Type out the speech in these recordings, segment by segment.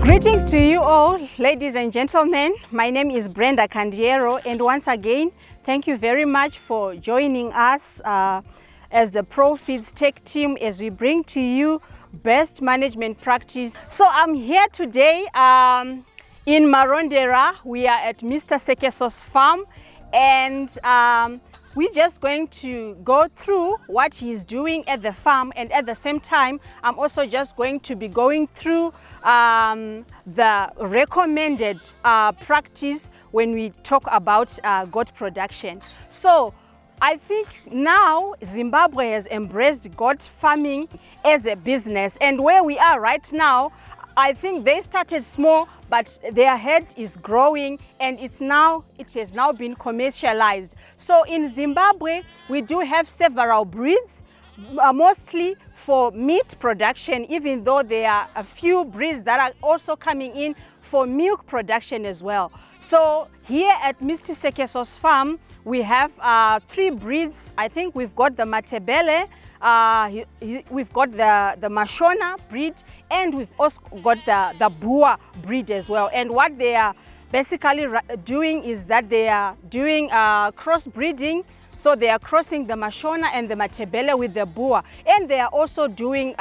Greetings to you all, ladies and gentlemen. My name is Brenda Candiero, and once again, thank you very much for joining us as the Profeeds Tech team as we bring to you best management practice. So I'm here today in Marondera. We are at Mr. Sekeso's farm, and we're just going to go through what he's doing at the farm, and at the same time, I'm also just going to be going through the recommended practice when we talk about goat production. So I think now Zimbabwe has embraced goat farming as a business, and where we are right now, I think they started small, but their head is growing, and it has now been commercialized. So in Zimbabwe, we do have several breeds, mostly for meat production, even though there are a few breeds that are also coming in for milk production as well. So here at Mr. Sekeso's farm, we have 3 breeds. I think we've got the Matebele, we've got the Mashona breed, and we've also got the Bua breed as well. And what they are basically doing is that they are doing crossbreeding. So they are crossing the Mashona and the Matebele with the Bua, and they are also doing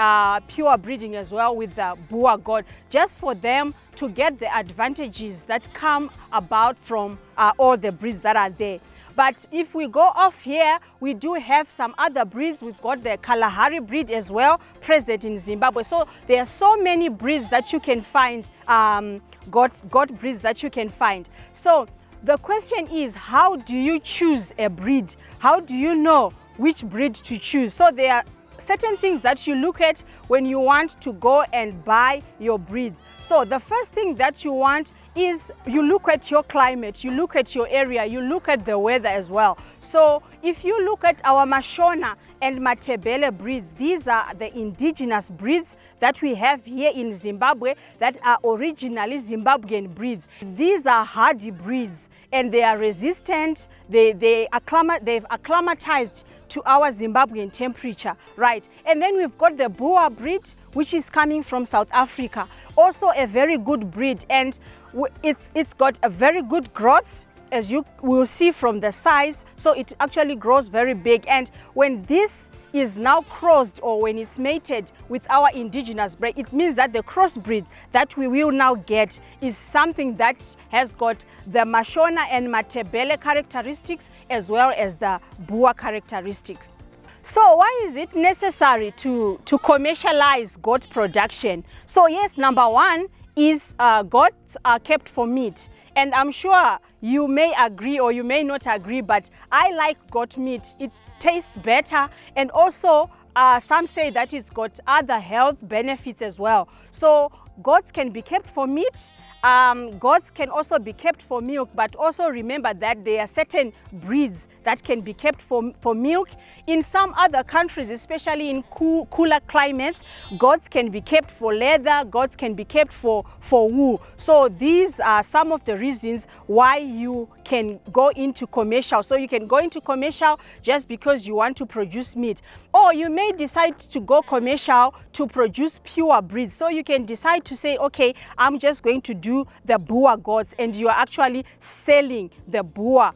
pure breeding as well with the Bua goat, just for them to get the advantages that come about from all the breeds that are there. But if we go off here, we do have some other breeds. We've got the Kalahari breed as well present in Zimbabwe. So there are so many breeds that you can find, goat breeds that you can find. So the question is, how do you choose a breed? How do you know which breed to choose? So there are certain things that you look at when you want to go and buy your breeds. So the first thing that you want is you look at your climate, you look at your area, you look at the weather as well. So if you look at our Mashona and Matebele breeds, these are the indigenous breeds that we have here in Zimbabwe that are originally Zimbabwean breeds. These are hardy breeds, and they are resistant. They've acclimatized to our Zimbabwean temperature, right? And then we've got the Bua breed, which is coming from South Africa. Also a very good breed, and it's got a very good growth, as you will see from the size. So it actually grows very big, and when this is now crossed, or when it's mated with our indigenous breed, it means that the crossbreed that we will now get is something that has got the Mashona and Matebele characteristics as well as the Bua characteristics. So why is it necessary to commercialize goat production? So yes, number one is goats are kept for meat. And I'm sure you may agree or you may not agree, but I like goat meat. It tastes better, and also some say that it's got other health benefits as well. So goats can be kept for meat. Goats can also be kept for milk, but also remember that there are certain breeds that can be kept for milk. In some other countries, especially in cooler climates, goats can be kept for leather, goats can be kept for wool. So these are some of the reasons why you can go into commercial. So you can go into commercial just because you want to produce meat, or you may decide to go commercial to produce pure breeds. So you can decide to say, okay, I'm just going to do the Bua goats, and you are actually selling the Bua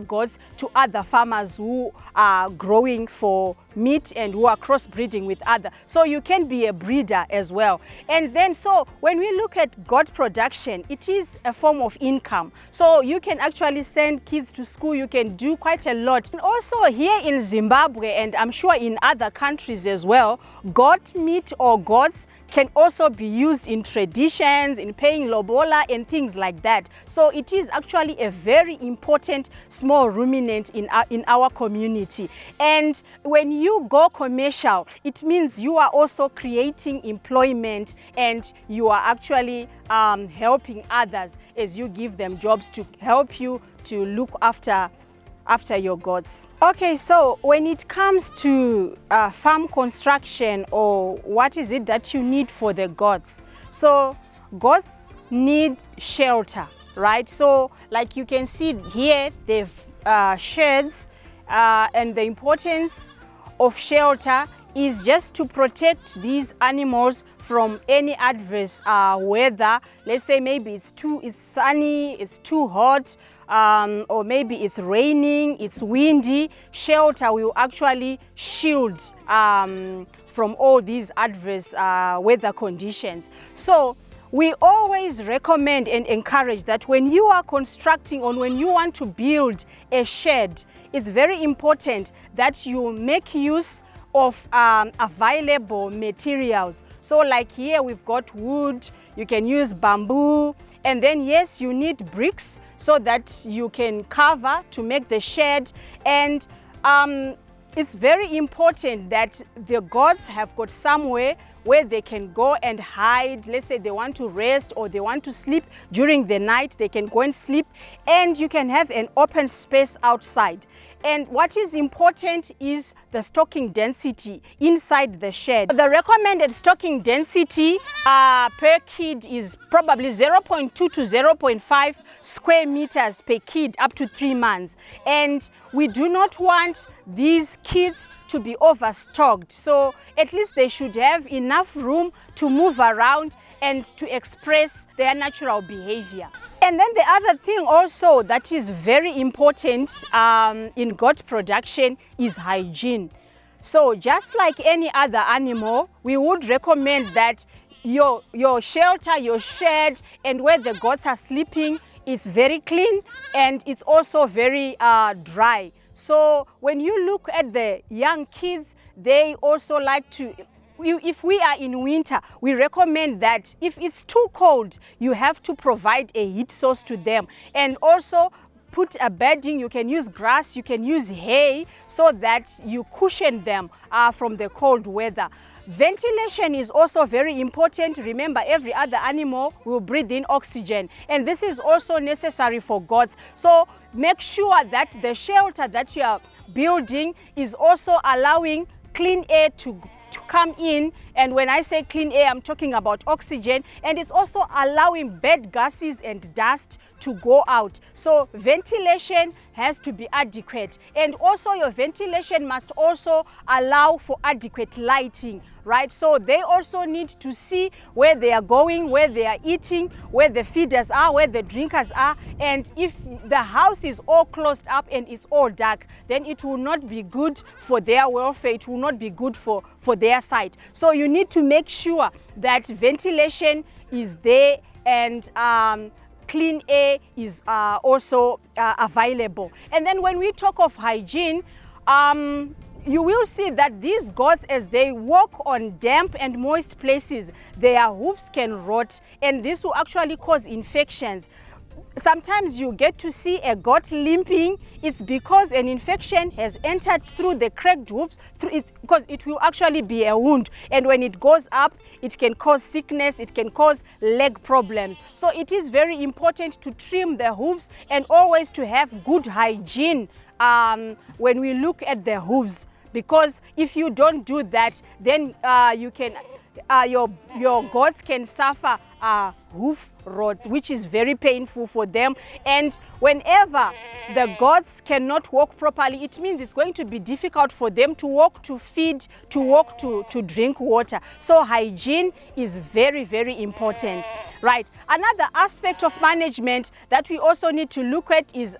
goats to other farmers who are growing for meat and who are crossbreeding with other. So you can be a breeder as well. And then so when we look at goat production, it is a form of income. So you can actually send kids to school, you can do quite a lot. And also here in Zimbabwe, and I'm sure in other countries as well, goat meat or goats can also be used in traditions, in paying lobola and things like that. So it is actually a very important small ruminant in our community. And when you go commercial, it means you are also creating employment, and you are actually helping others as you give them jobs to help you to look after your goats. Okay, so when it comes to farm construction, or what is it that you need for the goats? So goats need shelter, right? So like you can see here, they've sheds, and the importance of shelter is just to protect these animals from any adverse weather. Let's say maybe it's sunny, it's too hot, or maybe it's raining, it's windy. Shelter will actually shield from all these adverse weather conditions. So we always recommend and encourage that when you are constructing or when you want to build a shed, it's very important that you make use of available materials. So like here we've got wood, you can use bamboo, and then yes, you need bricks so that you can cover to make the shed. And it's very important that the goats have got somewhere where they can go and hide. Let's say they want to rest or they want to sleep during the night, they can go and sleep, and you can have an open space outside. And what is important is the stocking density inside the shed. The recommended stocking density per kid is probably 0.2 to 0.5 square meters per kid up to 3 months. And we do not want these kids to be overstocked. So at least they should have enough room to move around and to express their natural behavior. And then the other thing also that is very important in goat production is hygiene. So just like any other animal, we would recommend that your shelter, your shed, and where the goats are sleeping, it's very clean and it's also very dry. So when you look at the young kids, they also like to, if we are in winter, we recommend that if it's too cold, you have to provide a heat source to them. And also put a bedding, you can use grass, you can use hay, so that you cushion them from the cold weather. Ventilation is also very important. Remember, every other animal will breathe in oxygen, and this is also necessary for goats. So make sure that the shelter that you are building is also allowing clean air to come in. And when I say clean air, I'm talking about oxygen, and it's also allowing bad gases and dust to go out. So ventilation has to be adequate, and also your ventilation must also allow for adequate lighting, right? So they also need to see where they are going, where they are eating, where the feeders are, where the drinkers are. And if the house is all closed up and it's all dark, then it will not be good for their welfare, it will not be good for their side. So you need to make sure that ventilation is there and clean air is also available. And then when we talk of hygiene, you will see that these goats, as they walk on damp and moist places, their hoofs can rot, and this will actually cause infections. Sometimes you get to see a goat limping. It's because an infection has entered through the cracked hoofs, because it will actually be a wound. And when it goes up, it can cause sickness, it can cause leg problems. So it is very important to trim the hoofs and always to have good hygiene when we look at the hooves. Because if you don't do that, then your goats can suffer hoof rot, which is very painful for them. And whenever the goats cannot walk properly, it means it's going to be difficult for them to walk, to feed, to walk, to drink water. So hygiene is very, very important, right? Another aspect of management that we also need to look at is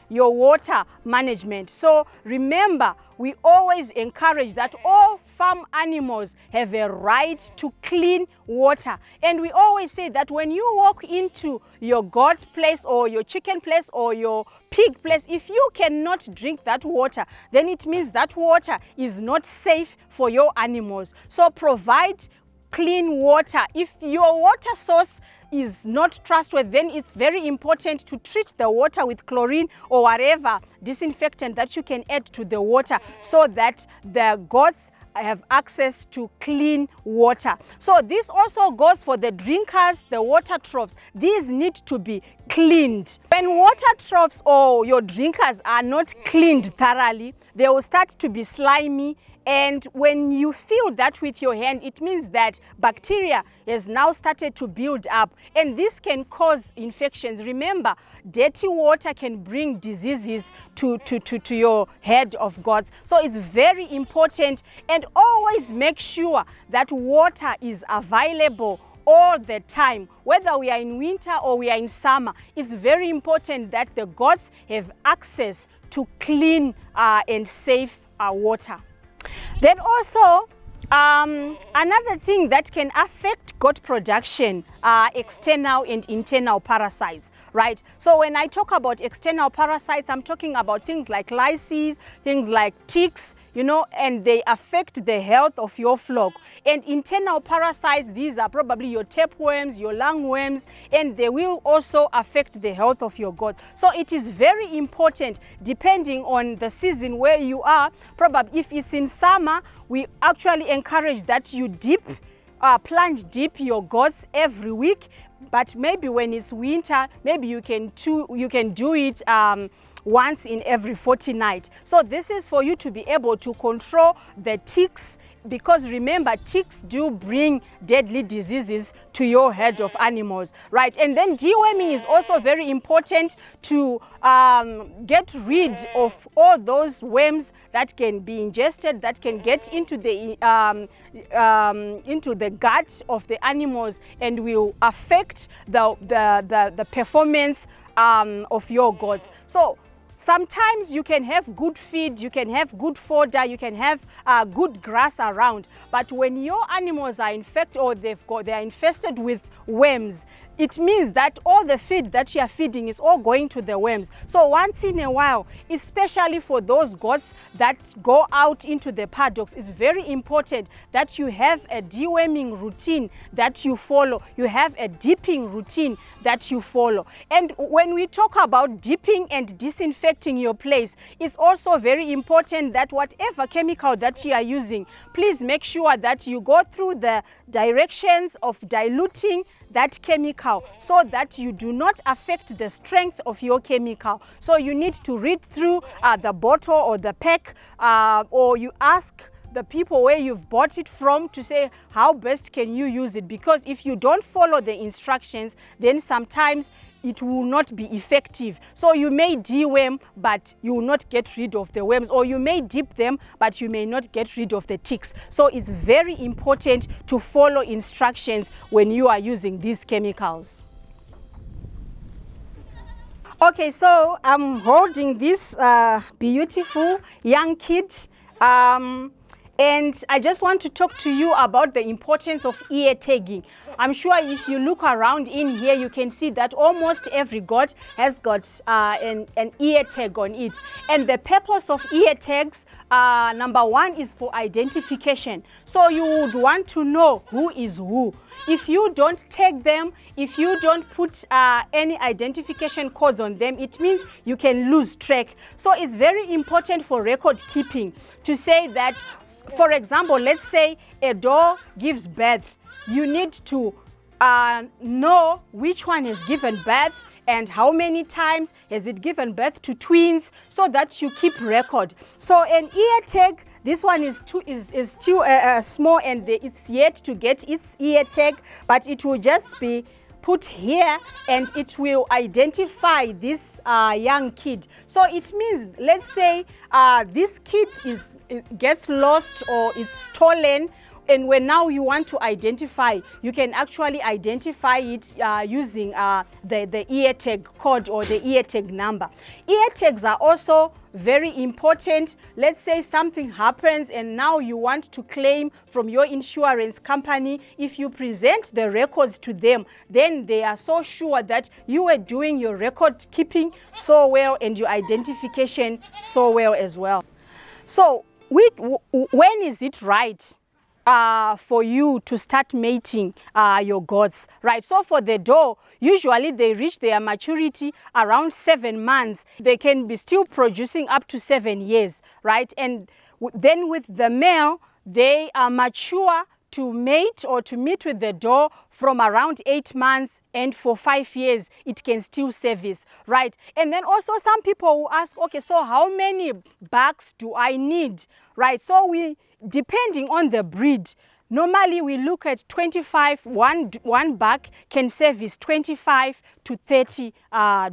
your water management. So remember, we always encourage that all farm animals have a right to clean water. And we always say that when you walk into your goat place or your chicken place or your pig place, if you cannot drink that water, then it means that water is not safe for your animals. So provide clean water. If your water source is not trustworthy, then it's very important to treat the water with chlorine or whatever disinfectant that you can add to the water, so that the goats have access to clean water. So this also goes for the drinkers, the water troughs. These need to be cleaned. When water troughs or your drinkers are not cleaned thoroughly, they will start to be slimy And when you feel that with your hand, it means that bacteria has now started to build up, and this can cause infections. Remember, dirty water can bring diseases to your head of gods. So it's very important, and always make sure that water is available all the time, whether we are in winter or we are in summer. It's very important that the gods have access to clean and safe water. Then also, another thing that can affect goat production are external and internal parasites, right? So when I talk about external parasites, I'm talking about things like lice, things like ticks, you know, and they affect the health of your flock. And internal parasites, these are probably your tapeworms, your lungworms, and they will also affect the health of your goat. So it is very important, depending on the season where you are. Probably if it's in summer, we actually encourage that you plunge deep your goats every week. But maybe when it's winter, maybe you can do it once in every fortnight. So this is for you to be able to control the ticks, because remember, ticks do bring deadly diseases to your herd of animals, right? And then deworming is also very important to get rid of all those worms that can be ingested, that can get into the gut of the animals and will affect the performance of your goats. So sometimes you can have good feed, you can have good fodder, you can have good grass around, but when your animals are infected or they are infested with worms, it means that all the feed that you are feeding is all going to the worms. So once in a while, especially for those goats that go out into the paddocks, it's very important that you have a deworming routine that you follow. You have a dipping routine that you follow. And when we talk about dipping and disinfecting your place, it's also very important that whatever chemical that you are using, please make sure that you go through the directions of diluting that chemical so that you do not affect the strength of your chemical. So you need to read through the bottle or the pack, or you ask the people where you've bought it from to say how best can you use it, because if you don't follow the instructions, then sometimes it will not be effective. So you may deworm, but you will not get rid of the worms, or you may dip them, but you may not get rid of the ticks. So it's very important to follow instructions when you are using these chemicals. Okay, so I'm holding this beautiful young kid, and I just want to talk to you about the importance of ear tagging. I'm sure if you look around in here, you can see that almost every goat has got an ear tag on it. And the purpose of ear tags, number one, is for identification. So you would want to know who is who. If you don't tag them, if you don't put any identification codes on them, it means you can lose track. So it's very important for record keeping to say that, for example, let's say a doe gives birth. You need to know which one has given birth and how many times has it given birth to twins, so that you keep record. So an ear tag, this one is still small, and it's yet to get its ear tag, but it will just be put here and it will identify this young kid. So it means, let's say this kid gets lost or is stolen, and when now you want to identify, you can actually identify it using the ear tag code or the ear tag number. Ear tags are also very important. Let's say something happens and now you want to claim from your insurance company. If you present the records to them, then they are so sure that you were doing your record keeping so well and your identification so well as well. So when is it right for you to start mating your goats, right? So for the doe, usually they reach their maturity around 7 months. They can be still producing up to 7 years, right? And then with the male, they are mature to mate or to meet with the doe from around 8 months, and for 5 years it can still service, right? And then also some people will ask, okay, so how many bucks do I need, right? So depending on the breed, normally we look at 25, one bag can service 25 to 30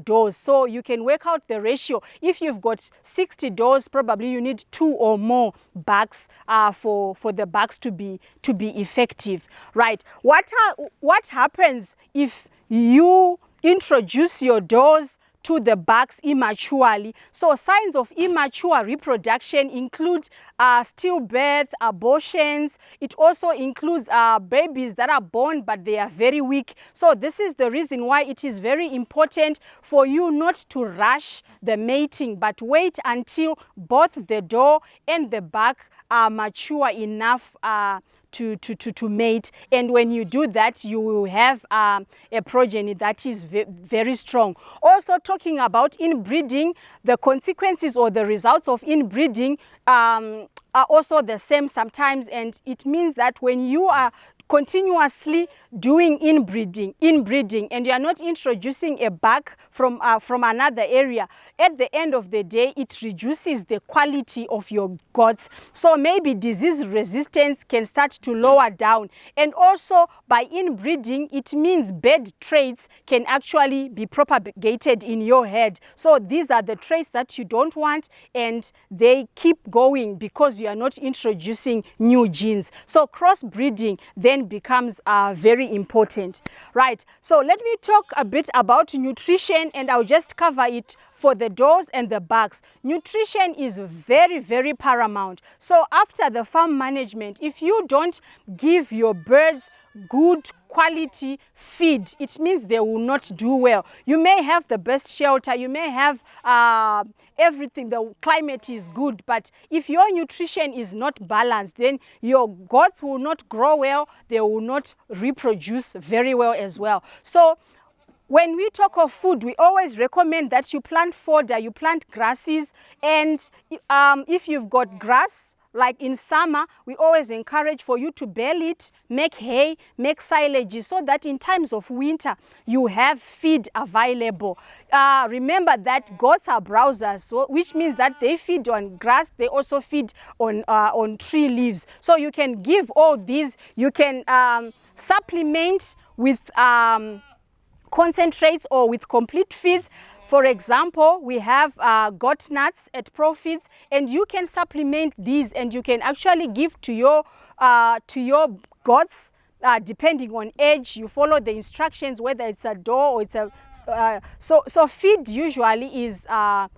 doors. So you can work out the ratio. If you've got 60 doors, probably you need 2 or more bags for the bags to be effective, right? What happens if you introduce your doors to the bags immaturely? So signs of immature reproduction include stillbirth, abortions. It also includes babies that are born but they are very weak. So this is the reason why it is very important for you not to rush the mating, but wait until both the doe and the bag are mature enough to mate. And when you do that, you will have a progeny that is very strong. Also, talking about inbreeding, the consequences or the results of inbreeding are also the same sometimes, and it means that when you are continuously doing inbreeding and you are not introducing a bug from another area, at the end of the day it reduces the quality of your goats. So maybe disease resistance can start to lower down, and also by inbreeding it means bad traits can actually be propagated in your herd. So these are the traits that you don't want, and they keep going because you are not introducing new genes. So crossbreeding then becomes very important, right? So let me talk a bit about nutrition, and I'll just cover it for the does and the bugs. Nutrition is very, very paramount. So after the farm management, if you don't give your birds good quality feed, it means they will not do well. You may have the best shelter, you may have everything, the climate is good, but if your nutrition is not balanced, then your goats will not grow well, they will not reproduce very well as well. So when we talk of food, we always recommend that you plant fodder, you plant grasses, and if you've got grass, like in summer, we always encourage for you to bale it, make hay, make silage, so that in times of winter, you have feed available. Remember that goats are browsers, so, which means that they feed on grass, they also feed on tree leaves. So you can give all these, you can supplement with concentrates or with complete feeds. For example, we have goat nuts at Profeeds, and you can supplement these, and you can actually give to your goats. Depending on age, you follow the instructions, whether it's a doe or it's a so feed usually is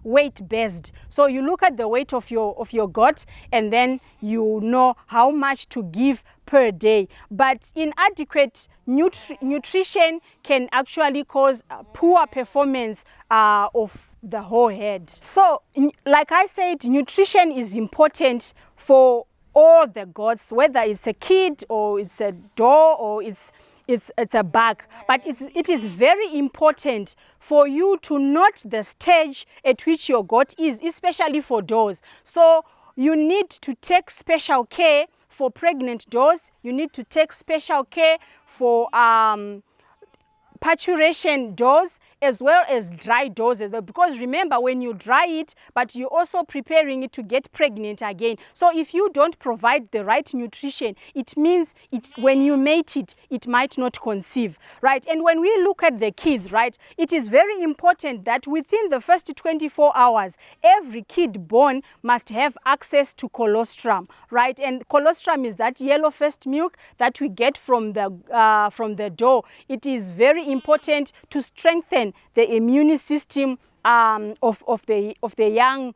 weight based. So you look at the weight of your goat, and then you know how much to give per day. But inadequate nutrition can actually cause poor performance of the whole herd. So like I said, nutrition is important for all the goats, whether it's a kid or it's a doe or it's a bug. But it is very important for you to note the stage at which your goat is, especially for does. So you need to take special care for pregnant does. You need to take special care for paturation does, as well as dry does, because remember, when you dry it, but you're also preparing it to get pregnant again. So if you don't provide the right nutrition, it means when you mate it, it might not conceive, right? And when we look at the kids, right, it is very important that within the first 24 hours, every kid born must have access to colostrum, right? And colostrum is that yellow first milk that we get from the doe. It is very important to strengthen the immune system of the young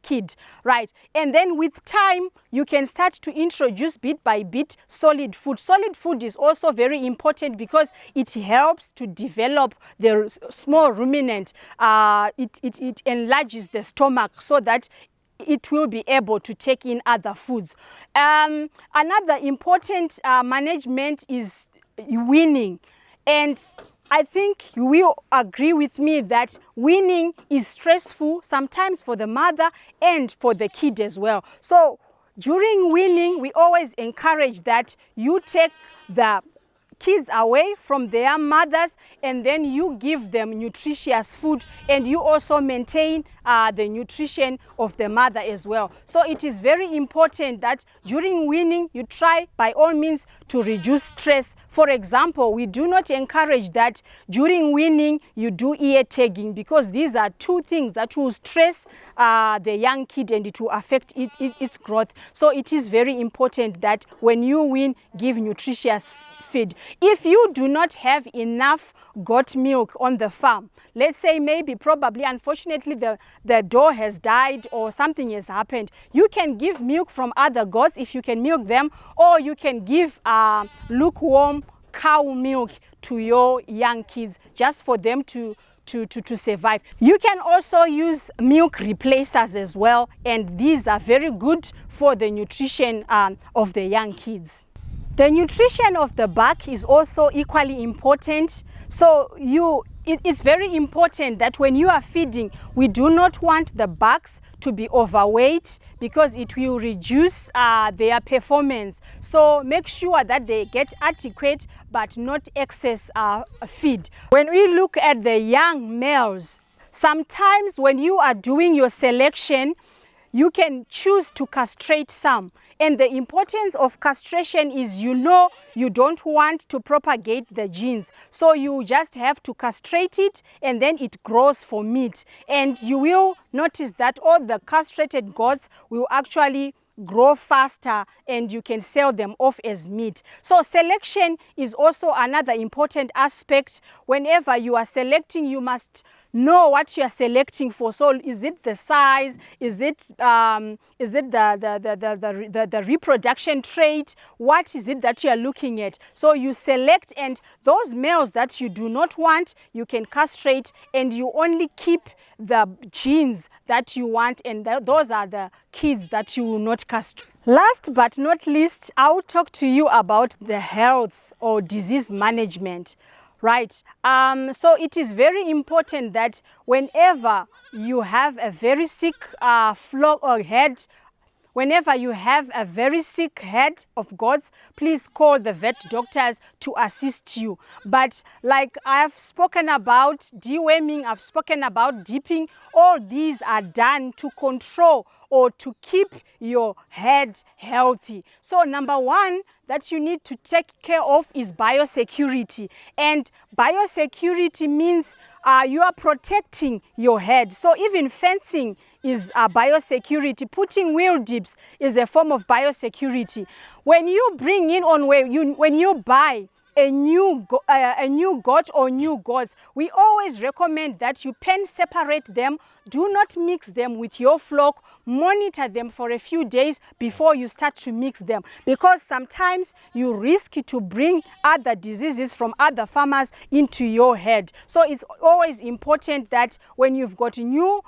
kid, right? And then with time, you can start to introduce bit by bit solid food. Solid food is also very important because it helps to develop the small ruminant. It enlarges the stomach so that it will be able to take in other foods. Another important management is weaning. And I think you will agree with me that weaning is stressful sometimes for the mother and for the kid as well. So during weaning, we always encourage that you take the kids away from their mothers, and then you give them nutritious food, and you also maintain the nutrition of the mother as well. So it is very important that during weaning you try by all means to reduce stress. For example, we do not encourage that during weaning you do ear tagging, because these are two things that will stress the young kid and it will affect its growth. So it is very important that when you wean, give nutritious feed. If you do not have enough goat milk on the farm, let's say maybe probably unfortunately the doe has died or something has happened, you can give milk from other goats if you can milk them, or you can give lukewarm cow milk to your young kids just for them to survive. You can also use milk replacers as well, and these are very good for the nutrition of the young kids. The nutrition of the buck is also equally important. So it's very important that when you are feeding, we do not want the bucks to be overweight, because it will reduce their performance. So make sure that they get adequate but not excess feed. When we look at the young males, sometimes when you are doing your selection, you can choose to castrate some. And the importance of castration is, you don't want to propagate the genes. So you just have to castrate it, and then it grows for meat. And you will notice that all the castrated goats will actually grow faster, and you can sell them off as meat. So selection is also another important aspect. Whenever you are selecting, you must know what you are selecting for. So is it the size? Is it the reproduction trait? What is it that you are looking at? So you select, and those males that you do not want, you can castrate, and you only keep the genes that you want, and those are the kids that you will not castrate. Last but not least, I will talk to you about the health or disease management. Right. So it is very important that whenever you have a very sick flock or head, whenever you have a very sick head of goats, please call the vet doctors to assist you. But like I've spoken about deworming, I've spoken about dipping, all these are done to control or to keep your head healthy. So number one that you need to take care of is biosecurity. And biosecurity means you are protecting your head. So even fencing is biosecurity. Putting wheel dips is a form of biosecurity. When you bring in when you buy a new goat or new goats, we always recommend that you pen separate them. Do not mix them with your flock. Monitor them for a few days before you start to mix them, because sometimes you risk to bring other diseases from other farmers into your head. So it's always important that when you've got new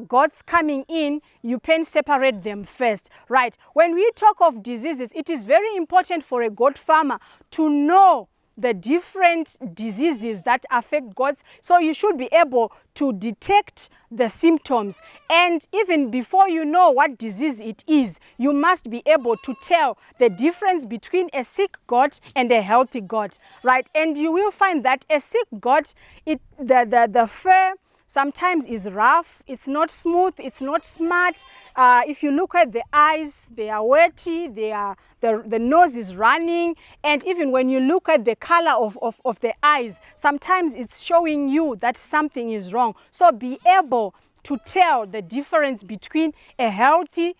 goats coming in, you pen separate them first, right? When we talk of diseases, it is very important for a goat farmer to know the different diseases that affect goats. So you should be able to detect the symptoms. And even before you know what disease it is, you must be able to tell the difference between a sick goat and a healthy goat, right? And you will find that a sick goat, the fur sometimes is rough, it's not smooth, it's not smart. If you look at the eyes, they are wetty, the nose is running, and even when you look at the color of the eyes, sometimes it's showing you that something is wrong. So be able to tell the difference between a healthy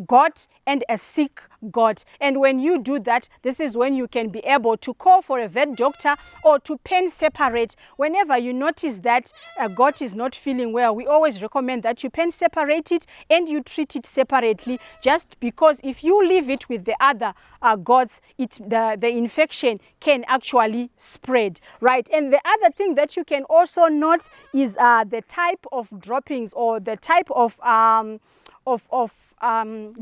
goat and a sick goat. And when you do that, this is when you can be able to call for a vet doctor or to pen separate. Whenever you notice that a goat is not feeling well, we always recommend that you pen separate it and you treat it separately, just because if you leave it with the other goats, the infection can actually spread, right? And the other thing that you can also note is the type of droppings or the type of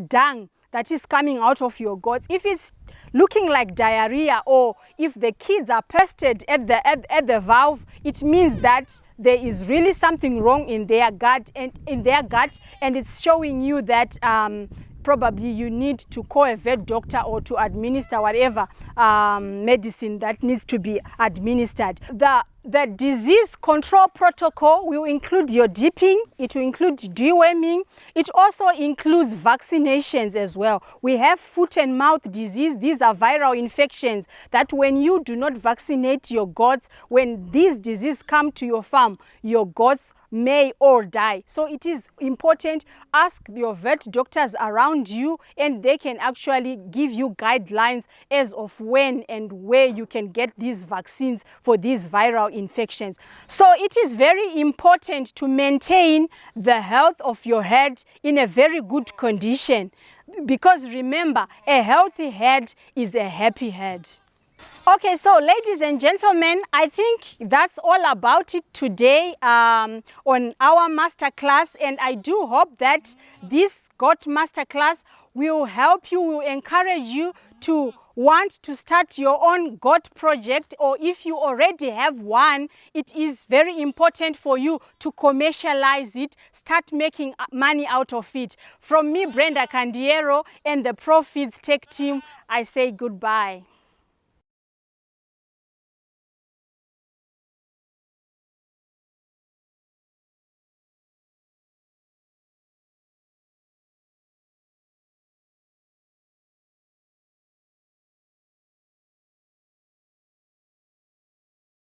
dung that is coming out of your goats. If it's looking like diarrhea, or if the kids are pestered at the valve, it means that there is really something wrong in their gut, and it's showing you that probably you need to call a vet doctor or to administer whatever medicine that needs to be administered. The disease control protocol will include your dipping, it will include deworming, it also includes vaccinations as well. We have foot and mouth disease. These are viral infections that when you do not vaccinate your goats, when these diseases come to your farm, your goats may all die. So it is important, ask your vet doctors around you and they can actually give you guidelines as of when and where you can get these vaccines for these viral infections. So it is very important to maintain the health of your herd in a very good condition, because remember, a healthy herd is a happy herd. Okay, so ladies and gentlemen, I think that's all about it today on our masterclass, and I do hope that this goat masterclass will help you, will encourage you to want to start your own goat project, or if you already have one, it is very important for you to commercialize it, start making money out of it. From me, Brenda Candiero, and the Profeeds Tech team, I say goodbye.